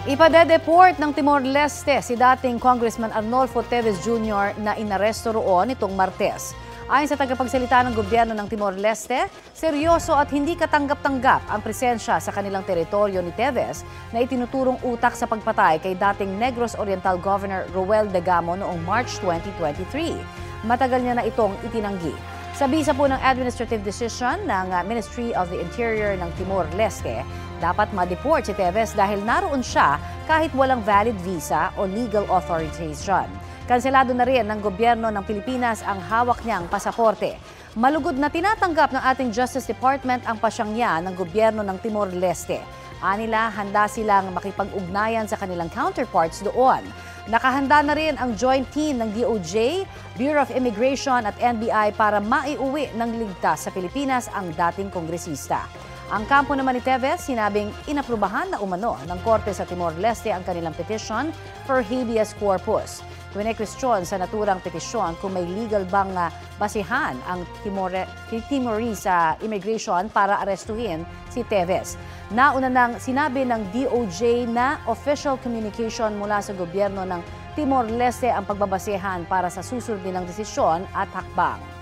Ipadedeport ng Timor-Leste si dating Congressman Arnolfo Teves Jr. na inaresto roon itong Martes. Ayon sa tagapagsalita ng gobyerno ng Timor-Leste, seryoso at hindi katanggap-tanggap ang presensya sa kanilang teritoryo ni Teves na itinuturong utak sa pagpatay kay dating Negros Oriental Governor Roel Degamo noong March 2023. Matagal niya na itong itinanggi. Sa bisa po ng administrative decision ng Ministry of the Interior ng Timor-Leste, dapat ma-deport si Teves dahil naroon siya kahit walang valid visa o legal authorization. Kanselado na rin ng gobyerno ng Pilipinas ang hawak niyang pasaporte. Malugod na tinatanggap ng ating Justice Department ang pasyangya ng gobyerno ng Timor-Leste. Anila, handa silang makipag-ugnayan sa kanilang counterparts doon. Nakahanda na rin ang joint team ng DOJ, Bureau of Immigration at NBI para maiuwi ng ligtas sa Pilipinas ang dating kongresista. Ang kampo naman ni Teves, sinabing inaprubahan na umano ng Korte sa Timor-Leste ang kanilang petition for habeas corpus. Kwene-question sa naturang petisyon kung may legal bang basihan ang Timorese immigration para arestuhin si Teves. Nauna nang sinabi ng DOJ na official communication mula sa gobyerno ng Timor-Leste ang pagbabasehan para sa susunod nilang desisyon at hakbang.